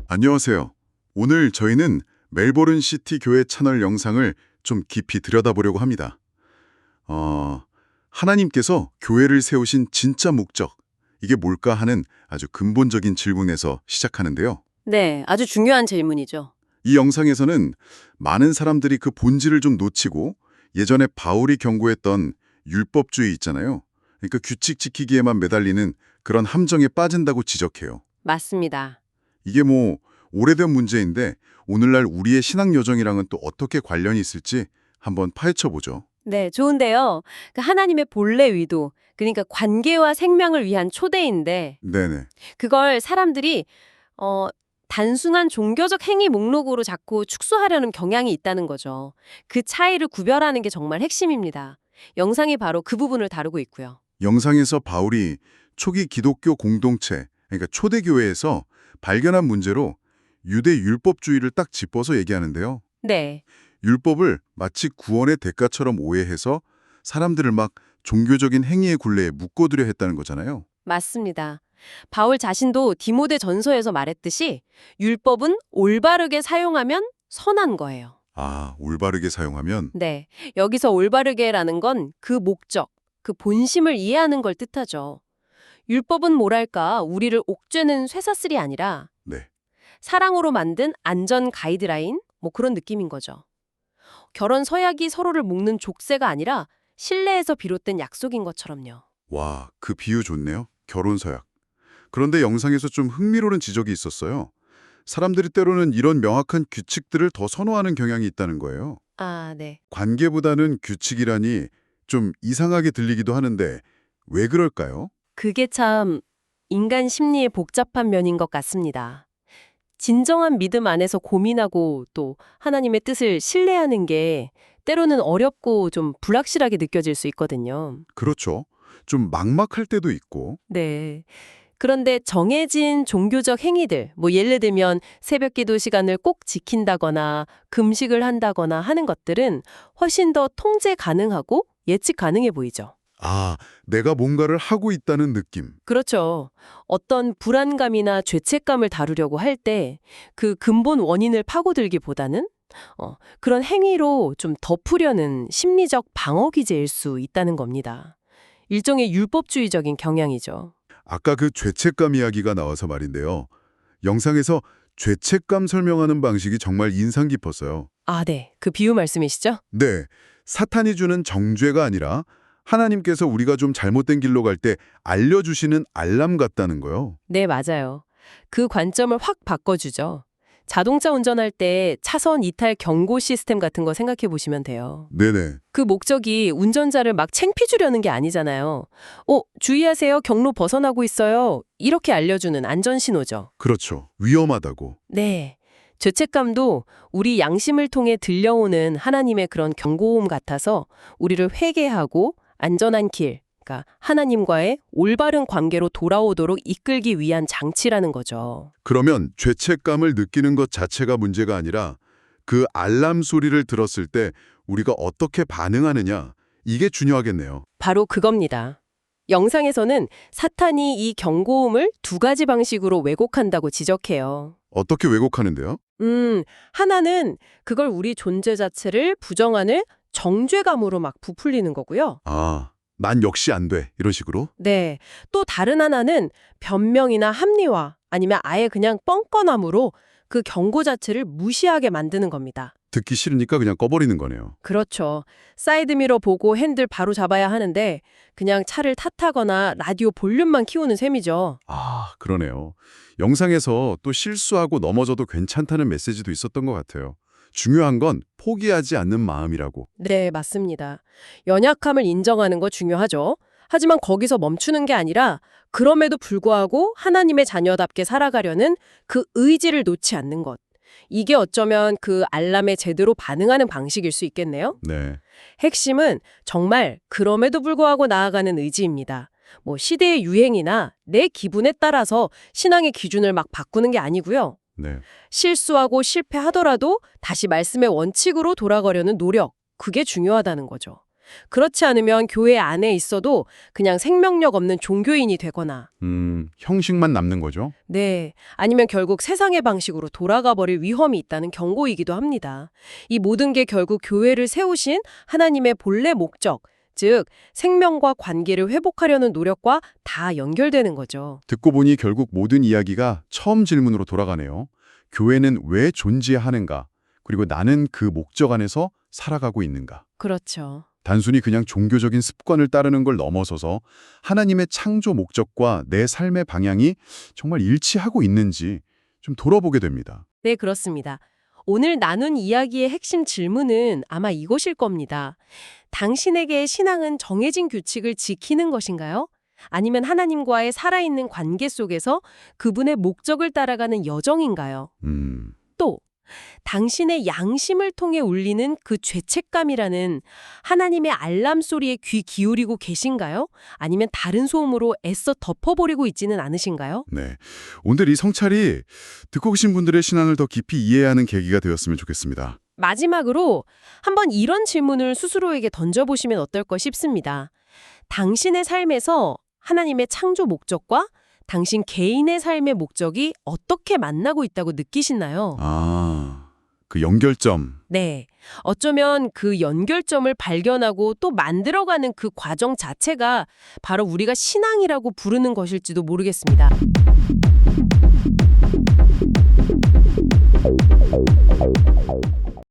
안녕하세요. 오늘 저희는 멜버른 시티 교회 채널 영상을 좀 깊이 들여다보려고 합니다. 하나님께서 교회를 세우신 진짜 목적, 이게 뭘까 하는 아주 근본적인 질문에서 시작하는데요. 네, 아주 중요한 질문이죠. 이 영상에서는 많은 사람들이 그 본질을 좀 놓치고 예전에 바울이 경고했던 율법주의 있잖아요. 그러니까 규칙 지키기에만 매달리는 그런 함정에 빠진다고 지적해요. 맞습니다. 이게 뭐 오래된 문제인데 오늘날 우리의 신앙 여정이랑은 또 어떻게 관련이 있을지 한번 파헤쳐보죠. 네, 좋은데요. 그 하나님의 본래 의도, 그러니까 관계와 생명을 위한 초대인데 네네. 그걸 사람들이 단순한 종교적 행위 목록으로 자꾸 축소하려는 경향이 있다는 거죠. 그 차이를 구별하는 게 정말 핵심입니다. 영상이 바로 그 부분을 다루고 있고요. 영상에서 바울이 초기 기독교 공동체, 그러니까 초대교회에서 발견한 문제로 유대 율법주의를 딱 짚어서 얘기하는데요. 네, 율법을 마치 구원의 대가처럼 오해해서 사람들을 막 종교적인 행위의 굴레에 묶어두려 했다는 거잖아요. 맞습니다. 바울 자신도 디모데 전서에서 말했듯이 율법은 올바르게 사용하면 선한 거예요. 아, 올바르게 사용하면? 네, 여기서 올바르게라는 건 그 목적, 그 본심을 이해하는 걸 뜻하죠. 율법은 뭐랄까 우리를 옥죄는 쇠사슬이 아니라 네. 사랑으로 만든 안전 가이드라인? 뭐 그런 느낌인 거죠. 결혼 서약이 서로를 묶는 족쇄가 아니라 신뢰에서 비롯된 약속인 것처럼요. 와, 그 비유 좋네요. 결혼서약. 그런데 영상에서 좀 흥미로운 지적이 있었어요. 사람들이 때로는 이런 명확한 규칙들을 더 선호하는 경향이 있다는 거예요. 아, 네. 관계보다는 규칙이라니 좀 이상하게 들리기도 하는데 왜 그럴까요? 그게 참 인간 심리의 복잡한 면인 것 같습니다. 진정한 믿음 안에서 고민하고 또 하나님의 뜻을 신뢰하는 게 때로는 어렵고 좀 불확실하게 느껴질 수 있거든요. 그렇죠. 좀 막막할 때도 있고. 네. 그런데 정해진 종교적 행위들, 뭐 예를 들면 새벽 기도 시간을 꼭 지킨다거나 금식을 한다거나 하는 것들은 훨씬 더 통제 가능하고 예측 가능해 보이죠. 아, 내가 뭔가를 하고 있다는 느낌. 그렇죠. 어떤 불안감이나 죄책감을 다루려고 할 때 그 근본 원인을 파고들기보다는 그런 행위로 좀 덮으려는 심리적 방어 기제일 수 있다는 겁니다. 일종의 율법주의적인 경향이죠. 아까 그 죄책감 이야기가 나와서 말인데요. 영상에서 죄책감 설명하는 방식이 정말 인상 깊었어요. 아, 네. 그 비유 말씀이시죠? 네, 사탄이 주는 정죄가 아니라 하나님께서 우리가 좀 잘못된 길로 갈 때 알려주시는 알람 같다는 거요. 네, 맞아요. 그 관점을 확 바꿔주죠. 자동차 운전할 때 차선 이탈 경고 시스템 같은 거 생각해 보시면 돼요. 네네. 그 목적이 운전자를 막 창피 주려는 게 아니잖아요. 주의하세요. 경로 벗어나고 있어요. 이렇게 알려주는 안전신호죠. 그렇죠. 위험하다고. 네. 죄책감도 우리 양심을 통해 들려오는 하나님의 그런 경고음 같아서 우리를 회개하고 안전한 길, 그러니까 하나님과의 올바른 관계로 돌아오도록 이끌기 위한 장치라는 거죠. 그러면 죄책감을 느끼는 것 자체가 문제가 아니라 그 알람 소리를 들었을 때 우리가 어떻게 반응하느냐, 이게 중요하겠네요. 바로 그겁니다. 영상에서는 사탄이 이 경고음을 두 가지 방식으로 왜곡한다고 지적해요. 어떻게 왜곡하는데요? 하나는 그걸 우리 존재 자체를 부정하는 정죄감으로 막 부풀리는 거고요. 아, 난 역시 안 돼. 이런 식으로? 네. 또 다른 하나는 변명이나 합리화 아니면 아예 그냥 뻥꺼남으로 그 경고 자체를 무시하게 만드는 겁니다. 듣기 싫으니까 그냥 꺼버리는 거네요. 그렇죠. 사이드미러 보고 핸들 바로 잡아야 하는데 그냥 차를 탓하거나 라디오 볼륨만 키우는 셈이죠. 아, 그러네요. 영상에서 또 실수하고 넘어져도 괜찮다는 메시지도 있었던 것 같아요. 중요한 건 포기하지 않는 마음이라고. 네, 맞습니다. 연약함을 인정하는 거 중요하죠. 하지만 거기서 멈추는 게 아니라 그럼에도 불구하고 하나님의 자녀답게 살아가려는 그 의지를 놓지 않는 것. 이게 어쩌면 그 알람에 제대로 반응하는 방식일 수 있겠네요. 네. 핵심은 정말 그럼에도 불구하고 나아가는 의지입니다. 뭐 시대의 유행이나 내 기분에 따라서 신앙의 기준을 막 바꾸는 게 아니고요. 네. 실수하고 실패하더라도 다시 말씀의 원칙으로 돌아가려는 노력, 그게 중요하다는 거죠. 그렇지 않으면 교회 안에 있어도 그냥 생명력 없는 종교인이 되거나 형식만 남는 거죠? 네, 아니면 결국 세상의 방식으로 돌아가 버릴 위험이 있다는 경고이기도 합니다. 이 모든 게 결국 교회를 세우신 하나님의 본래 목적, 즉 생명과 관계를 회복하려는 노력과 다 연결되는 거죠. 듣고 보니 결국 모든 이야기가 처음 질문으로 돌아가네요. 교회는 왜 존재하는가? 그리고 나는 그 목적 안에서 살아가고 있는가? 그렇죠. 단순히 그냥 종교적인 습관을 따르는 걸 넘어서서 하나님의 창조 목적과 내 삶의 방향이 정말 일치하고 있는지 좀 돌아보게 됩니다. 네, 그렇습니다. 오늘 나눈 이야기의 핵심 질문은 아마 이것일 겁니다. 당신에게 신앙은 정해진 규칙을 지키는 것인가요? 아니면 하나님과의 살아있는 관계 속에서 그분의 목적을 따라가는 여정인가요? 또 당신의 양심을 통해 울리는 그 죄책감이라는 하나님의 알람 소리에 귀 기울이고 계신가요? 아니면 다른 소음으로 애써 덮어버리고 있지는 않으신가요? 네, 오늘 이 성찰이 듣고 계신 분들의 신앙을 더 깊이 이해하는 계기가 되었으면 좋겠습니다. 마지막으로 한번 이런 질문을 스스로에게 던져보시면 어떨까 싶습니다. 당신의 삶에서 하나님의 창조 목적과 당신 개인의 삶의 목적이 어떻게 만나고 있다고 느끼시나요? 그 연결점. 네. 어쩌면 그 연결점을 발견하고 또 만들어가는 그 과정 자체가 바로 우리가 신앙이라고 부르는 것일지도 모르겠습니다.